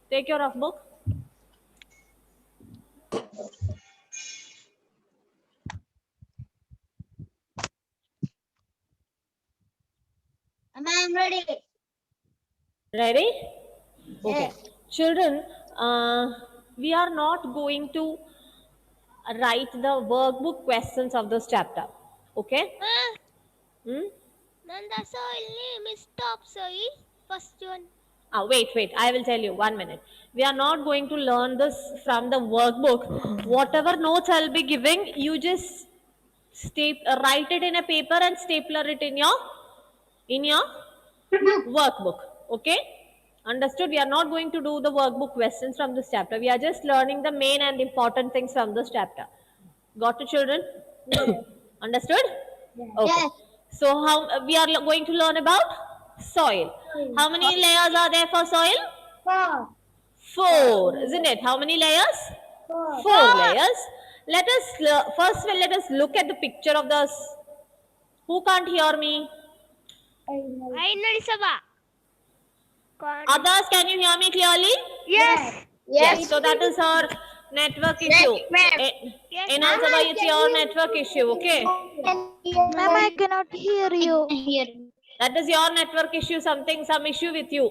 Take your rough book. I'm ready. Ready? Okay. Yes. Children, we are not going to write the workbook questions of this chapter. Okay? Hmm? Nanda soil name is topsoil. First one. Wait. I will tell you. 1 minute. We are not going to learn this from the workbook. Whatever notes I'll be giving, you just write it in a paper and stapler it in your workbook. Okay? Understood? We are not going to do the workbook questions from this chapter. We are just learning the main and important things from this chapter. Got it, children? Yes. Understood? Okay. Yes. So how we are going to learn about soil. How many layers are there for soil? 4. Four, isn't it? How many layers? 4. Four layers. Let us first let us look at the picture of the. Who can't hear me? Ainali Sabha. Others, can you hear me clearly? Yes. Yes. So that is our network issue. Yes, In ma'am. Alsaba, it's your network issue. Okay. Ma'am, I cannot hear you. That is your network issue. Some issue with you.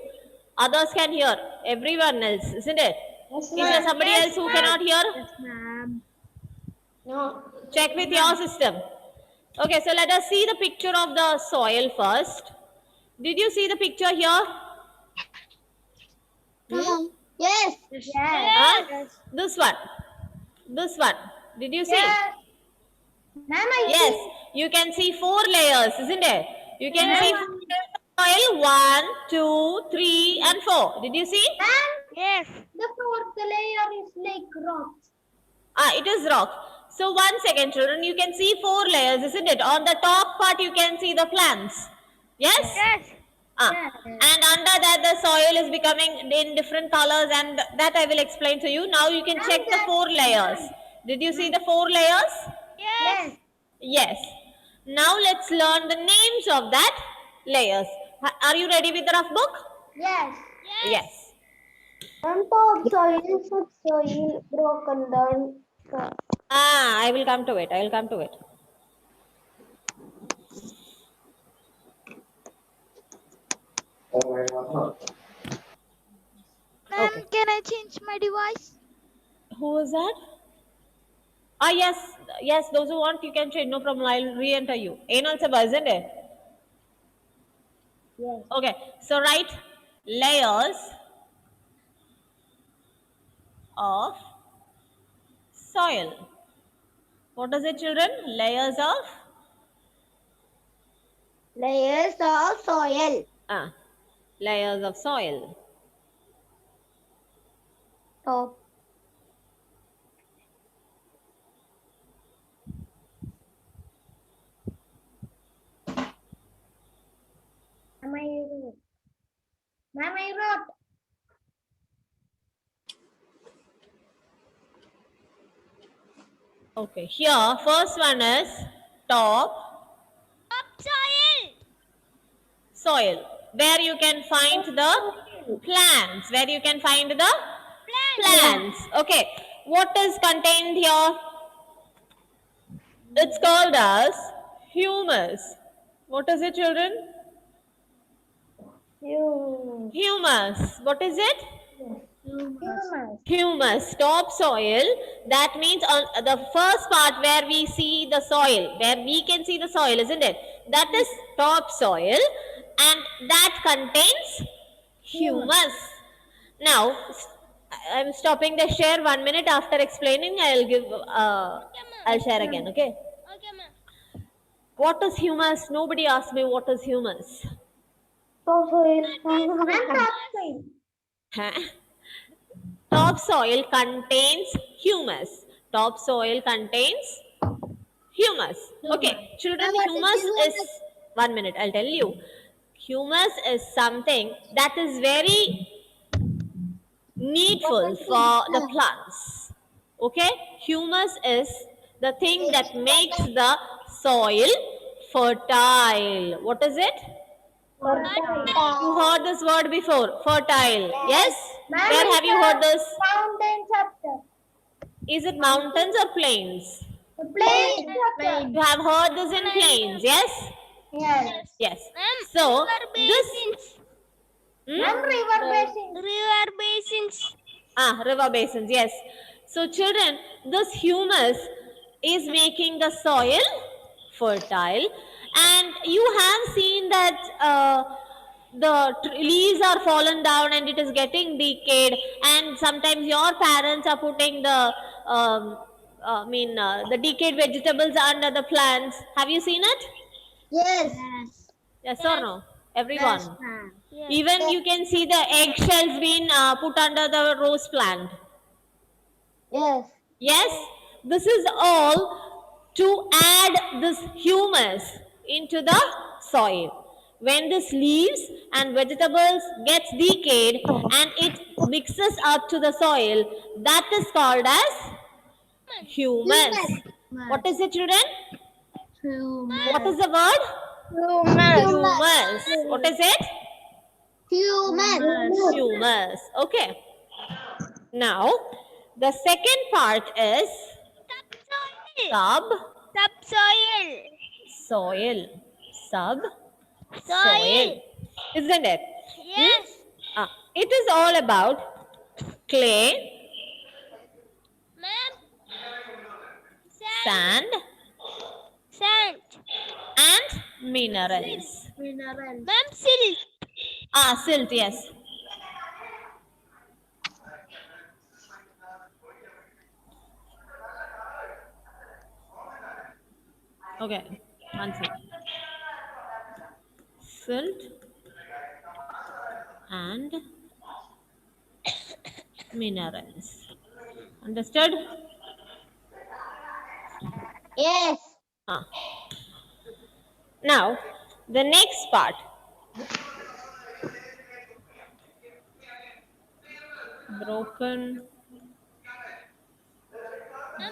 Others can hear. Everyone else, isn't it? Yes, Is there somebody Yes, else who ma'am. cannot hear? ma'am. No. Check with your system. Okay, so let us see the picture of the soil first. Did you see the picture here? Yes. Yes. Huh? This one. This one. Did you see? Ma'am, Yes. You can see 4 layers, isn't it? You can see soil 1, 2, 3, and 4. Did you see? Yes. The 4th layer is like rocks. It is rock. So 1 second, children. You can see 4 layers, isn't it? On the top part, you can see the plants. Yes? Yes. And under that, the soil is becoming in different colors, and that I will explain to you. Now you can check the 4 layers. Did you see the 4 layers? Yes. Yes. Now let's learn the names of that layers. Are you ready with the rough book? Yes. Yes. Top soil, subsoil, broken down. I will come to it. I will come to it. Ma'am, Okay. can I change my device? Who is that? Yes. Those who want, you can change. No problem. I'll re-enter you. Anal Sabha, isn't it? Yes. Okay. So write layers of soil. What is it, children? Layers of Layers of soil. layers of soil. Top. Ma'am, I wrote. Okay. Here, first one is top soil, where you can find the plants. Where you can find the plants. Okay. What is contained here? It's called as humus. What is it, children? Humus. What is it? Humus, topsoil. That means on the first part where we see the soil, where we can see the soil, isn't it? That is topsoil, and that contains humus. Now, I'm stopping the share 1 minute. After explaining, I'll share again. Okay. Okay, ma'am. What is humus? Nobody asked me what is humus. Topsoil. Huh? Topsoil contains humus. Topsoil contains humus. Okay, children, humus is 1 minute. I'll tell you. Humus is something that is very needful for the plants. Okay, humus is the thing that makes the soil fertile. What is it? You heard this word before, fertile. Yes? Ma'am, Where it's have you a heard this? Mountain chapter. Is it mountains or plains? The plain chapter. You have heard this in plains, yes? Yes. Yes. Ma'am, So, river this basins. Ma'am, river basin. River basins. river basins, yes. So, children, this humus is making the soil fertile, and you have seen that the leaves are fallen down and it is getting decayed, and sometimes your parents are putting um, the decayed vegetables under the plants. Have you seen it? Yes. Yes or no? Everyone. ma'am. Yes. Even you can see the eggshells being put under the rose plant. Yes. Yes, this is all to add this humus into the soil. When this leaves and vegetables gets decayed and it mixes up to the soil, that is called as humus. What is it, children? What is the word? Humus. What is it? Humus. Okay. Now, the second part is Subsoil. subsoil. Subsoil. Subsoil. Soil. Isn't it? Yes. It is all about clay, Ma'am. sand, Sand. and minerals. Ma'am, silt. Silt, yes. Okay, one second. Silt and minerals. Understood? Yes. Ah. Now, the next part. Broken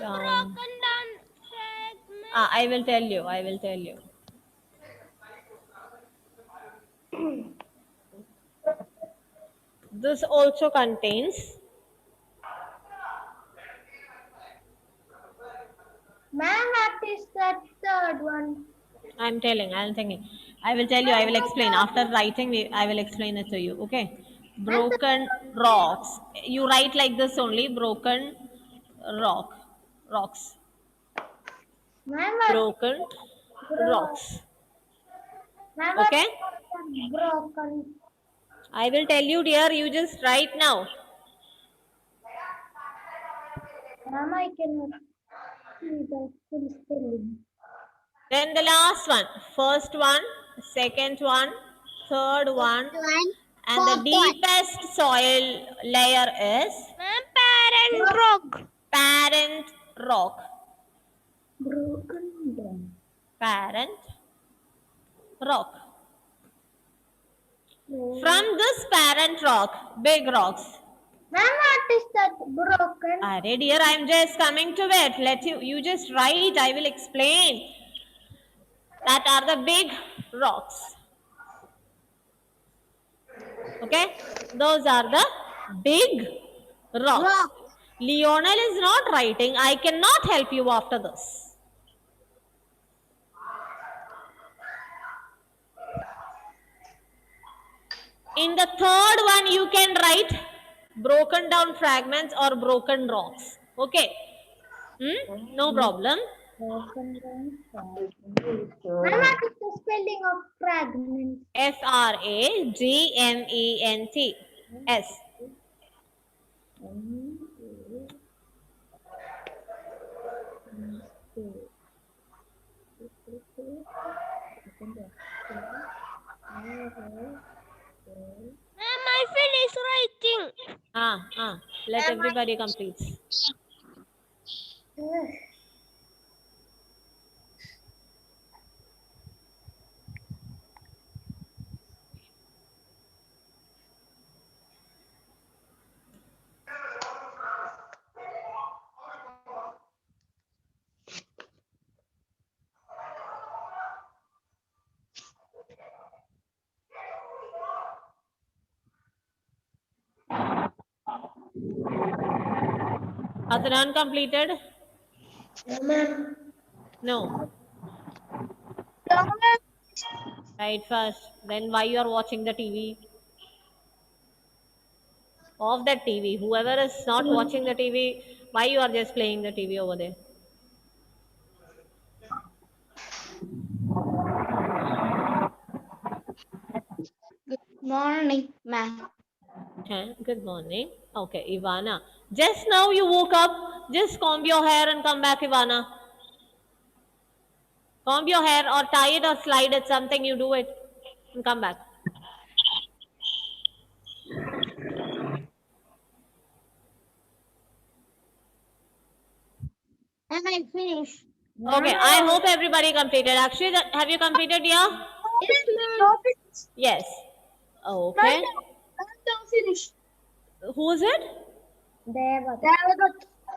down. Broken down fragment. I will tell you. I will tell you. This also contains Ma'am, what is the third one? I'm telling, I'm thinking. I will tell you, I will explain. After writing, I will explain it to you. Okay. Broken rocks. You write like this only, broken rocks. Ma'am, Broken rocks. Ma'am, Okay. broken. I will tell you, dear, you just write now. Ma'am, I cannot see the full spelling. Then the last one. First one, second one, third one, and the deepest soil layer is Ma'am, parent rock. parent rock. Broken down. Parent rock. From this parent rock, big rocks. Ma'am, what is that broken? Arey dear, I am just coming to it. Let you just write. I will explain. That are the big rocks. Okay, those are the big rocks. Lionel is not writing. I cannot help you after this. In the third one, you can write broken down fragments or broken rocks. Okay. No problem. Broken down fragment. Ma'am, what is the spelling of fragment? fragment. S. Ma'am, I finished writing. Let everybody complete. Yes. Adnan completed? No. Right first. Then why you are watching the TV? Off that TV. Whoever is not watching the TV, why you are just playing the TV over there? Good morning, ma'am. Good morning. Okay, Ivana. Just now you woke up. Just comb your hair and come back, Ivana. Comb your hair or tie it or slide it, something you do it and come back. Am I finished? Okay, I hope everybody completed. Actually, have you completed, yeah? Yes, Yes. Okay. I'm finished. Who is it?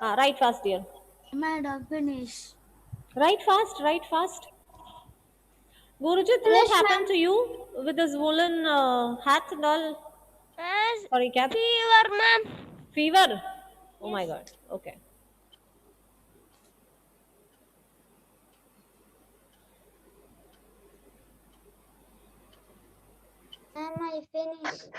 Write fast, dear. Madam, finish. Write fast, write fast. Gurujit, what happened to you with this woolen hat and all? As Sorry, cap. fever, ma'am. Fever? Oh my god. Okay. Am I finished?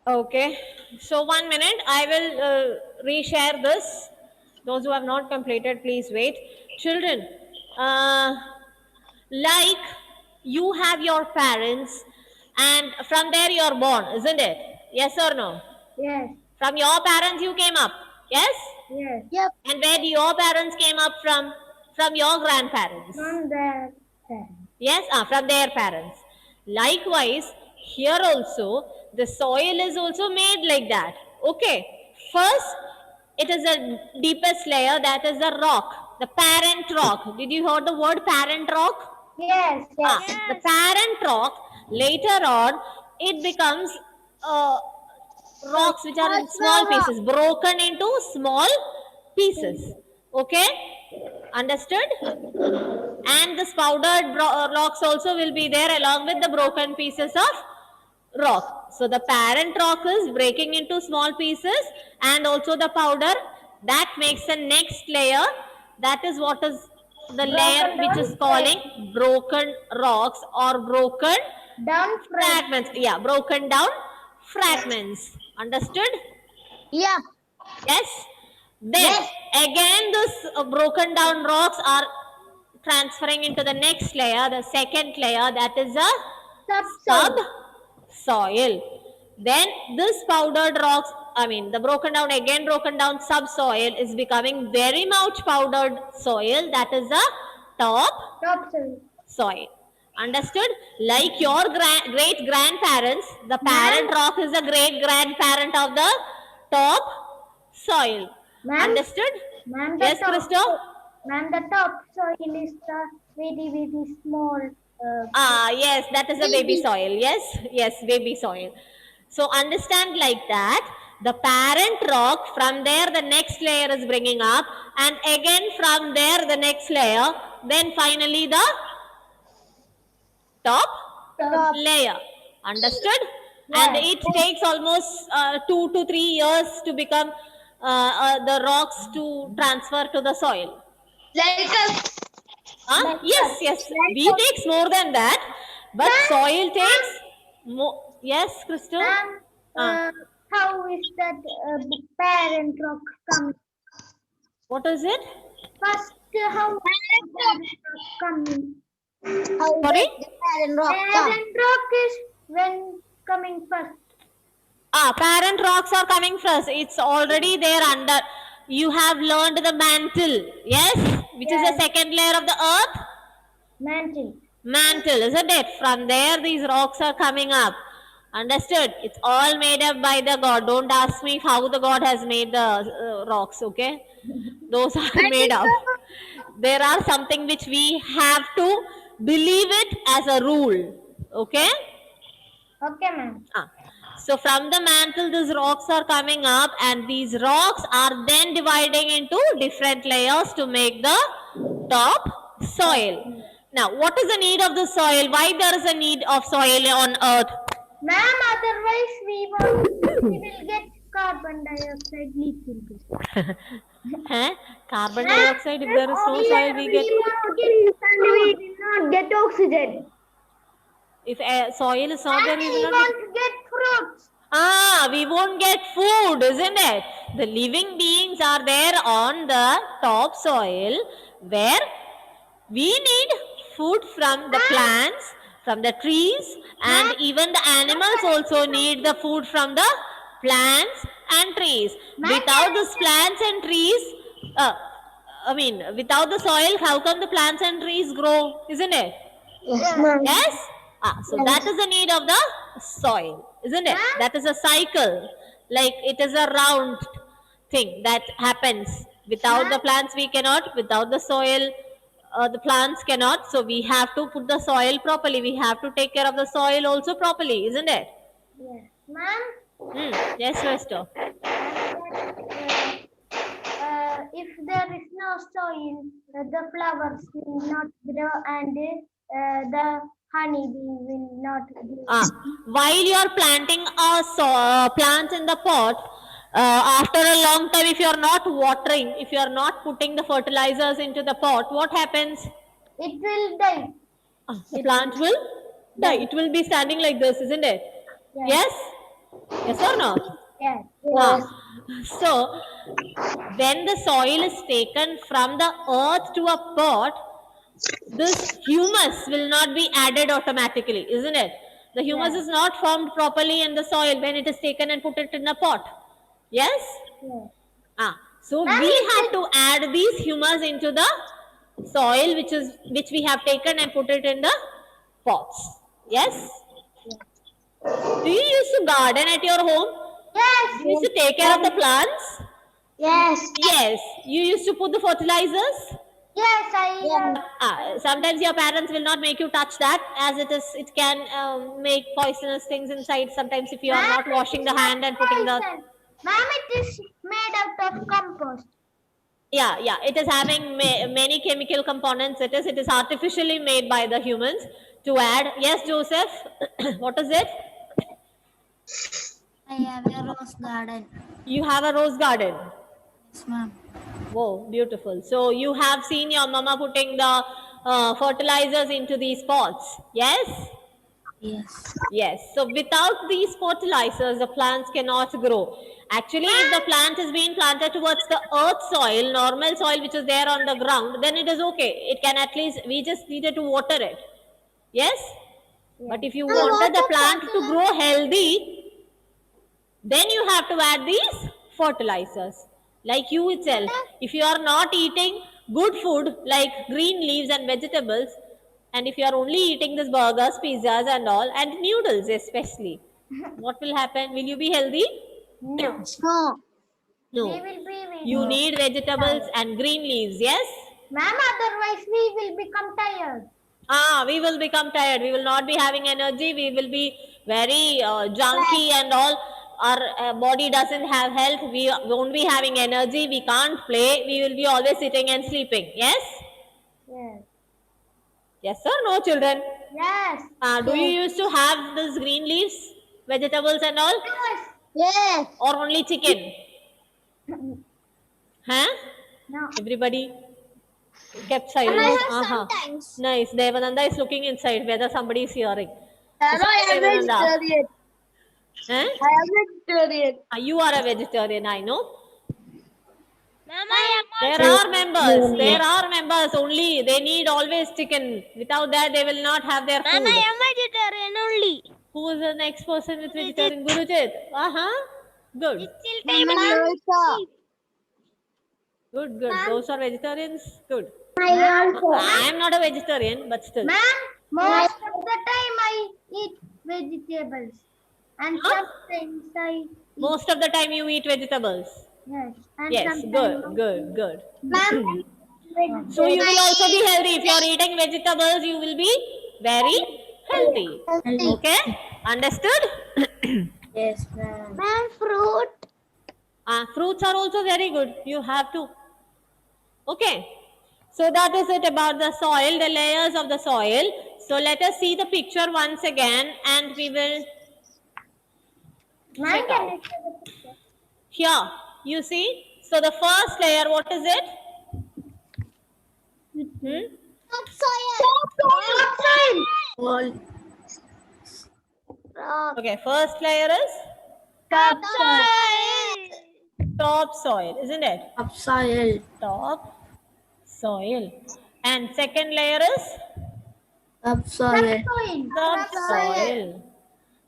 Okay, so 1 minute, I will reshare this. Those who have not completed, please wait. Children, like you have your parents, and from there you are born, isn't it? Yes or no? Yes. From your parents you came up, yes? Yes. Yep. And where your parents came up from? From your grandparents. From the Yes, from their parents. Likewise, here also, the soil is also made like that. Okay. First, it is the deepest layer, that is the rock, the parent rock. Did you hear the word parent rock? Yes. Yes. The parent rock, later on, it becomes rocks which are in small pieces, broken into small pieces. Okay? Understood? And this powdered rocks also will be there along with the broken pieces of rock. So the parent rock is breaking into small pieces, and also the powder that makes the next layer. That is what is the layer which is calling broken rocks or broken Down fragments. Yeah, broken down fragments. Understood? Yeah. Yes. Then again this broken down rocks are transferring into the next layer, the second layer, that is a subsoil. Then this powdered rocks, the broken down subsoil is becoming very much powdered soil, that is a Topsoil. soil. Understood? Like your great grandparents, the parent rock is the great grandparent of the top soil. Understood? Yes, Christo? Ma'am, the topsoil is the very small. Yes, that is a baby soil. Yes, baby soil. So understand like that. The parent rock, from there the next layer is bringing up, and again from there the next layer, then finally the top layer. Understood? And it takes almost 2 to 3 years to become the rocks to transfer to the soil. Yes. We takes more than that, but soil takes more. Yes, Crystal? How is that parent rock coming? What is it? First, how parent rock coming? Sorry? Parent rock is when coming first. Parent rocks are coming first. It's already there under. You have learned the mantle, yes? Which is the second layer of the earth? Mantle, isn't it? From there, these rocks are coming up. Understood? It's all made up by the God. Don't ask me how the God has made the rocks, okay? Those are made up. There are something which we have to believe it as a rule, okay? Okay, ma'am. So from the mantle, these rocks are coming up, and these rocks are then dividing into different layers to make the top soil. Now, what is the need of the soil? Why there is a need of soil on earth? Ma'am, otherwise we will get carbon dioxide leaking. Huh? Carbon dioxide, if there is no soil, we get... We will not get oxygen. If soil is not there, And we we will not get... won't get fruits. We won't get food, isn't it? The living beings are there on the topsoil where we need food from the plants, from the trees, and even the animals also need the food from the plants and trees. Without these plants and trees, without the soil, how come the plants and trees grow, isn't it? Yes, ma'am. Yes? So that is the need of the soil, isn't it? That is a cycle. Like it is a round thing that happens. Without the plants, we cannot. Without the soil, the plants cannot. So we have to put the soil properly. We have to take care of the soil also properly, isn't it? Yes. Ma'am, Yes, Resto. if there is no soil, the flowers will not grow and the honey bee will not grow. While you are planting a plant in the pot, after a long time, if you are not watering, if you are not putting the fertilizers into the pot, what happens? It will die. The plant will die. It will be standing like this, isn't it? Yes? Yes or no? Yes. So, when the soil is taken from the earth to a pot, this humus will not be added automatically, isn't it? The humus is not formed properly in the soil when it is taken and put it in a pot. Yes? Yes. So we have to add these humus into the soil which we have taken and put it in the pots. Yes? Do you used to garden at your home? Yes. You used to take care of the plants? Yes. Yes. You used to put the fertilizers? Yes, I Sometimes your parents will not make you touch that, as it can make poisonous things inside. Sometimes if you are not washing the hand and putting the... Ma'am, it is made out of compost. Yeah, it is having many chemical components. It is artificially made by the humans to add. Yes, Joseph. What is it? I have a rose garden. You have a rose garden. Yes, ma'am. Whoa, beautiful. So you have seen your mama putting the fertilizers into these pots. Yes? Yes. Yes. So without these fertilizers, the plants cannot grow. Actually, if the plant is being planted towards the earth soil, normal soil which is there on the ground, then it is okay. It can at least, we just needed to water it. Yes? But if you wanted the plant to grow healthy, then you have to add these fertilizers. Like you itself, if you are not eating good food like green leaves and vegetables, and if you are only eating these burgers, pizzas and all, and noodles especially, what will happen? Will you be healthy? No. No. We will be You need vegetables and green leaves, yes? Ma'am, otherwise we will become tired. We will become tired. We will not be having energy. We will be very junky and all. Our body doesn't have health. We won't be having energy. We can't play. We will be always sitting and sleeping. Yes? Yes. Yes or no, children? Yes. Do you used to have these green leaves, vegetables and all? Yes. Yes. Or only chicken? Huh? No. Everybody kept silent. Nice. Devananda is looking inside whether somebody is hearing. Hello, I am Devananda. vegetarian. Huh? I am vegetarian. You are a vegetarian, I know. Mama, I There are members. There are members only. They need always chicken. Without that, they will not have their Mama, food. I am vegetarian only. Who is the next person with vegetarian? Gurujit. Good. Still time I Good. Those are vegetarians. Good. I also. I am not a vegetarian, but still. Ma'am, most of the time I eat vegetables. And sometimes I Most of the time you eat vegetables. yes. And Yes. sometimes Good. Ma'am, So you will also be healthy. If you are eating vegetables, you will be very healthy. Okay? Understood? Yes, ma'am. Ma'am, fruit. Fruits are also very good. You have to. Okay. So that is it about the soil, the layers of the soil. So let us see the picture once again and we will Ma'am, check can out. you show the picture? Here, you see. So the first layer, what is it? Wall. Okay, first layer is topsoil, isn't it? Topsoil. Top soil. And second layer is Topsoil. subsoil.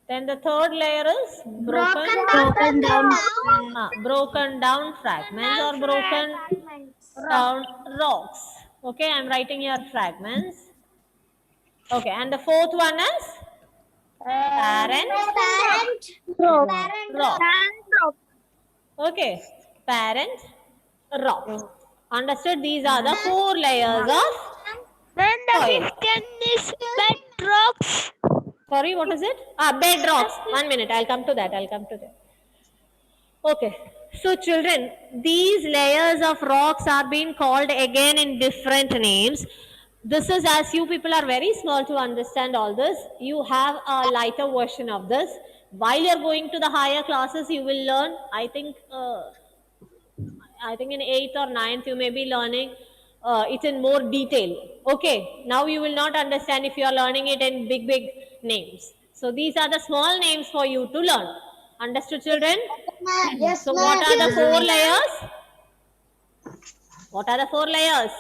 Then the third layer is Broken down. broken down fragments or broken down rocks. Okay, I'm writing here fragments. Okay, and the fourth one is parent rock. Okay, parent rock. Understood? These are the 4 layers of Then the soil. fifth is bedrocks. Sorry, what is it? Bedrocks. 1 minute, I'll come to that. Okay, so children, these layers of rocks are being called again in different names. This is, as you people are very small to understand all this, you have a lighter version of this. While you're going to the higher classes, you will learn, I think in 8th or 9th, you may be learning it in more detail. Okay, now you will not understand if you are learning it in big names. So these are the small names for you to learn. Understood, children? Yes, So what are the 4 layers? What are the 4 layers?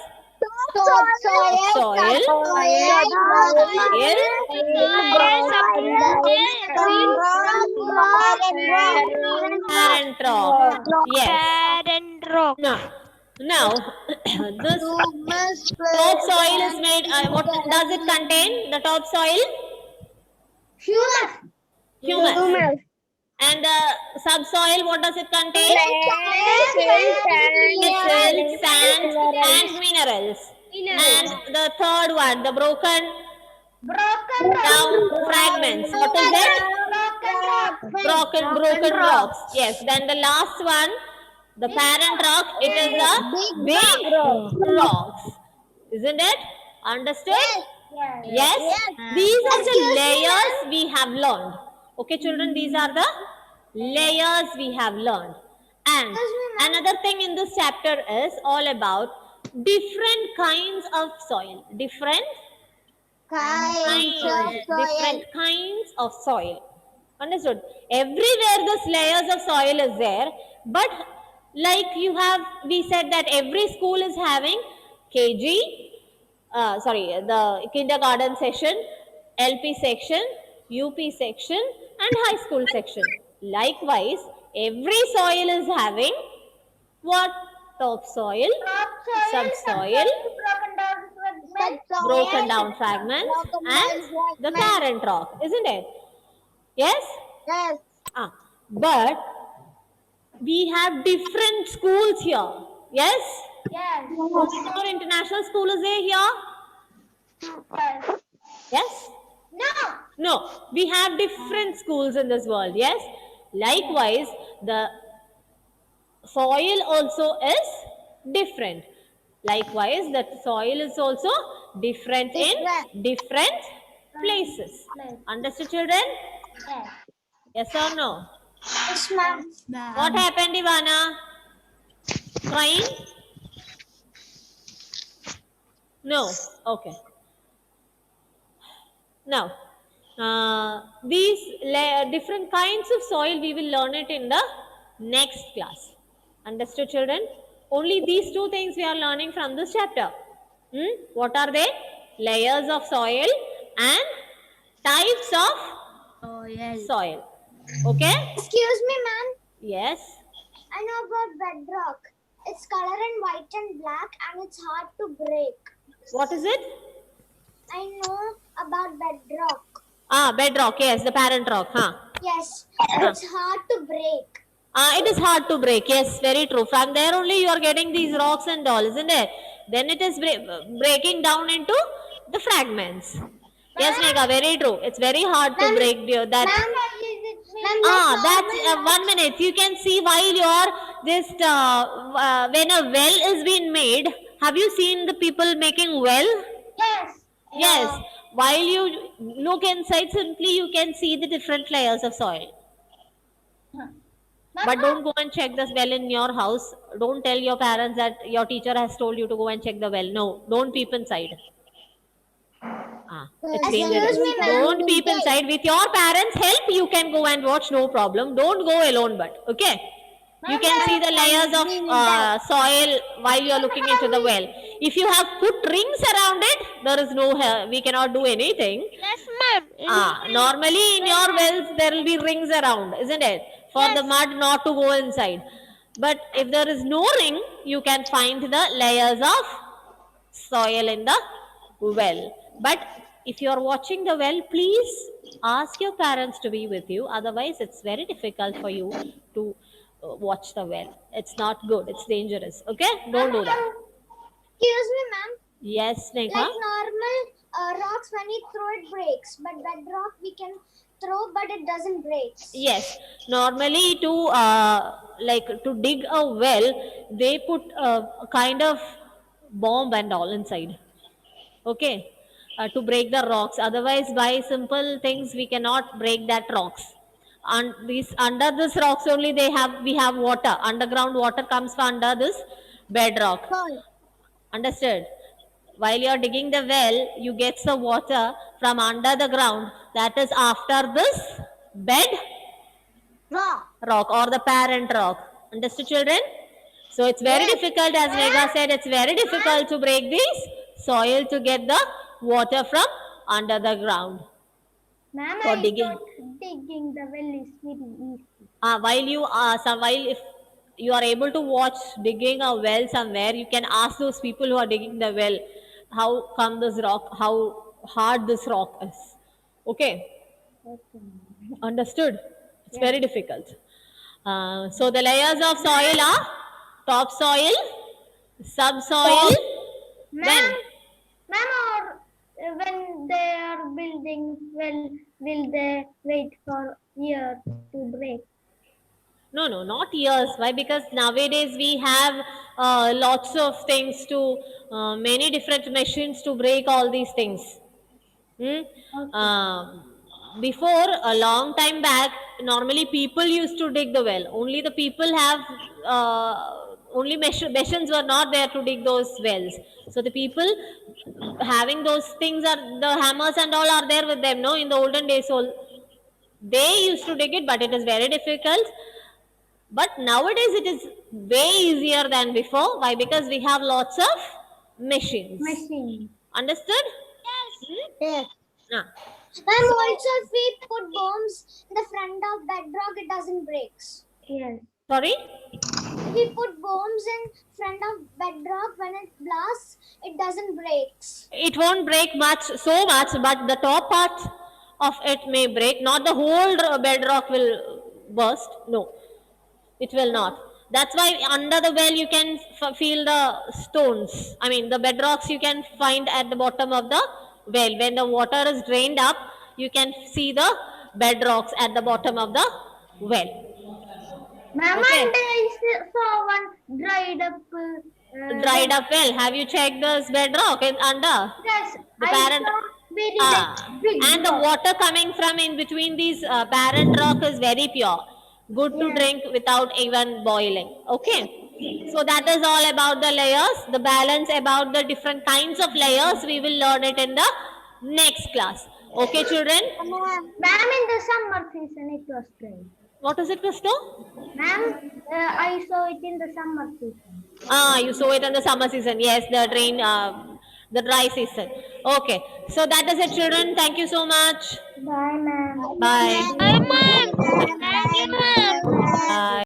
Soil, parent rock. Yes. Parent rock. Now this topsoil is made, what does it contain? The topsoil? Humus. And the subsoil, what does it contain? Silt, sand, and minerals. And the third one, the broken down fragments. What is it? Broken rocks. Yes. Then the last one, the parent rock, it is the big rocks. Isn't it? Understood? Yes. These are the layers we have learned. Okay, children, these are the layers we have learned. And another thing in this chapter is all about different kinds of soil. Different kinds of soil. Understood? Everywhere this layers of soil is there, but like we said that every school is having the kindergarten section, LP section, UP section, and high school section. Likewise, every soil is having what? Topsoil, subsoil, broken down fragments, and the parent rock, isn't it? Yes? Yes. But we have different schools here. Yes? Our international school is there here? Yes? No. We have different schools in this world. Yes? Likewise, the soil also is different. Likewise, the soil is also different in different places. Understood, children? Yes or no? Yes, ma'am. What happened, Ivana? Crying? No. Okay. Now, these different kinds of soil, we will learn it in the next class. Understood, children? Only these 2 things we are learning from this chapter. What are they? Layers of soil and types of soil. Okay? Excuse me, ma'am. Yes. I know about bedrock. It's color in white and black and it's hard to break. What is it? I know about bedrock. Bedrock. Yes, the parent rock. Yes, it's hard to break. It is hard to break. Yes, very true. From there only you are getting these rocks and all, isn't it? Then it is breaking down into the fragments. Yes, Megha, very true. It's very hard to break that. That's 1 minute. You can see while you are just when a well is being made, Have you seen the people making well? Yes. Yes. While you look inside, simply you can see the different layers of soil. But don't go and check this well in your house. Don't tell your parents that your teacher has told you to go and check the well. No, don't peep inside. It's dangerous. Excuse me, ma'am. Don't peep inside. With your parents' help, you can go and watch, no problem. Don't go alone, but okay. You can see the layers of soil while you are looking into the well. If you have put rings around it, there is no, we cannot do anything. Yes, ma'am. Normally in your wells, there will be rings around, isn't it? For the mud not to go inside. But if there is no ring, you can find the layers of soil in the well. But if you are watching the well, please ask your parents to be with you. Otherwise, it's very difficult for you to watch the well. It's not good. It's dangerous. Okay? Don't do that. Excuse me, ma'am. Yes, Nekha? Like normal rocks, when we throw it breaks, but bedrock we can throw, but it doesn't break. Yes. Normally, to dig a well, they put a kind of bomb and all inside. Okay, to break the rocks. Otherwise, by simple things, we cannot break that rocks. And these under this rocks only we have water. Underground water comes from under this bedrock. Understood? While you are digging the well, you get the water from under the ground. That is after this bed rock or the parent rock. Understood, children? So it's very difficult, as Megha said, it's very difficult to break this soil to get the water from under the ground. Ma'am, For I digging. thought digging the well is very easy. While if you are able to watch digging a well somewhere, you can ask those people who are digging the well, how come this rock, how hard this rock is. Okay, understood? It's very difficult. So the layers of soil are topsoil, subsoil, then Ma'am, or when they are building well, will they wait for years to break? no, not years. Why? Because nowadays we have lots of things many different machines to break all these things. Before a long time back, normally people used to dig the well. Only the people have only machines were not there to dig those wells. So the people having those things are the hammers and all are there with them. No, in the olden days, so they used to dig it, but it is very difficult. But nowadays it is way easier than before. Why? Because we have lots of machines. Understood? Yes. Ah. Ma'am, also if we put bombs in the front of bedrock, it doesn't break. Yes. Sorry? If we put bombs in front of bedrock, when it blasts, it doesn't break. It won't break so much, but the top part of it may break. Not the whole bedrock will burst. No, it will not. That's why under the well you can feel the stones. I mean, the bedrocks you can find at the bottom of the well. When the water is drained up, you can see the bedrocks at the bottom of the well. Ma'am, Okay. and I saw one dried up. Well. Have you checked this bedrock under? Yes, The I parent- saw very big And the rock. water coming from in between these parent rock is very pure. Good to drink without even boiling. Okay. So that is all about the layers. The balance about the different kinds of layers, we will learn it in the next class. Okay, children? Ma'am, in the summer season it was dry. What is it, Christo? Ma'am, I saw it in the summer season. You saw it in the summer season. Yes, the dry season. Okay. So that is it, children. Thank you so much. Bye, ma'am. Bye. Bye, ma'am. Thank you, ma'am. Bye.